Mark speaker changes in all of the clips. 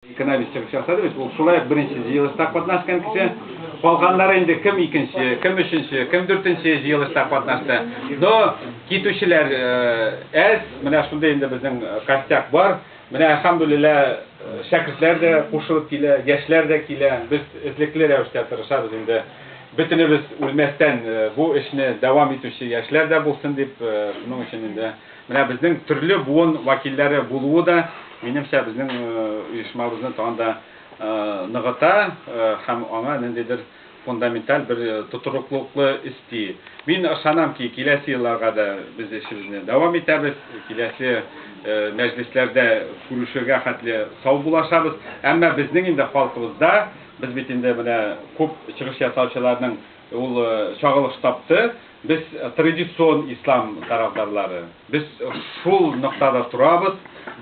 Speaker 1: Ekonomist çıkış yasadı biz. Şulay birinci yılışta katnaşkan kişi. Kalganlar indi kim ikinci, kim üçüncü, kim dörtüncü yılışta katnaştı. No, gitüşler ez, mene şunda indi bizim kastyak var. Mene elhamdülillah şakirtler de koşulup kile, gençler de kile, biz izlikler evişte tırışarız indi. Bütünümüz ölmezden bu işini devam etüşü yaşlar da bulsun deyip bunun için indi. Mene bizim türlü buğun vakilleri buluğu da menimçe bizim uyuşmamızın tağında nığıta hem ona nedir fundamental bir tuturukluklu isti. Ben aşanam ki kilesi yıllarga da biz işimizni devam etiriz. Kilesi meclislerde kuruşuga hatli sağ bulaşabız. Ama bizning indi halkımızda biz bitinde bile көп çıkış yasavçılarının ol çağılış taptı. Biz tradisyon İslam taraftarları. Biz şul noktada turabız.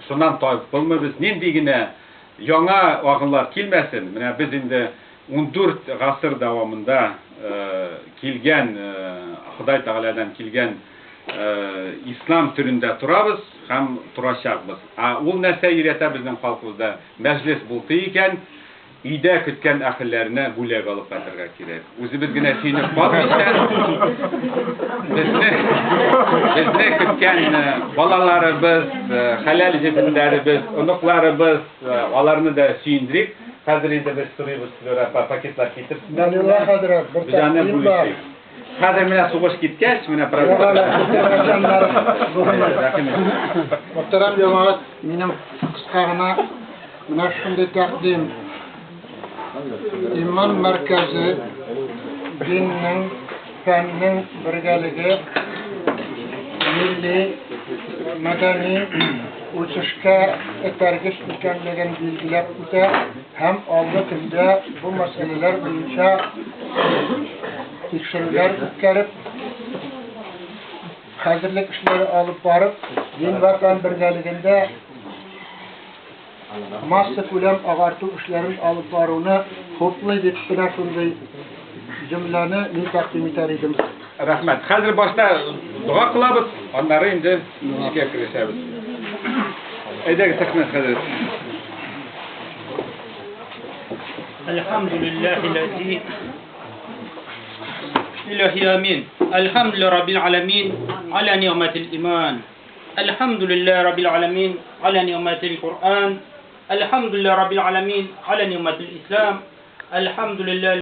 Speaker 1: Şundan toyup bulmayız. Nendigine yana vakıllar kilmesin. Biz indi 14 asır davamında kilgen Xuday Tağala'dan kilgen İslam türünde turabız, hem turaşabız. Ol нәрсе үйрәтә bizning halkımızda meclis bultu iken İde kütken ahillerine gülek alıp batırga kirek. Özümüz güne sinip kalmışken bizni kütken balalarımız, halal cebinlerimiz, unuklarımız, onlarını da suyundirik. Hazır indi biz sürüyoruz, paketler getirsinler. Biz annem buluştuk. Hazır mine soğuş gitkeç, mine
Speaker 2: Muhterem cemaat, benim kıskağına mine şunday takdim. İman merkezi, dinin, fennin birgeligi, milli, medeni uçuşka etergiş ülkenlerin bilgiler ise hem aldı tilde bu meseleler boyunca tekşirüler ütkərib, hazırlık işleri alıp barıp, din ve fen birgeliginde massa kulem ağartı işlerin alıp barını toplu edip bile şunday cümleni min takdim eteriydim.
Speaker 1: Rahmet. Hazır başta dua kılabız, onları indi işe kirişemiz. Eydeki sakınız hazır.
Speaker 3: Elhamdülillahi İlahi amin. Elhamdülillahi Rabbil alemin ala ni'metil iman. Elhamdülillahi Rabbil alemin ala ni'metil Kur'an. Elhamdülillahi Rabbil alemin ala ni'metil İslam. Elhamdülillahi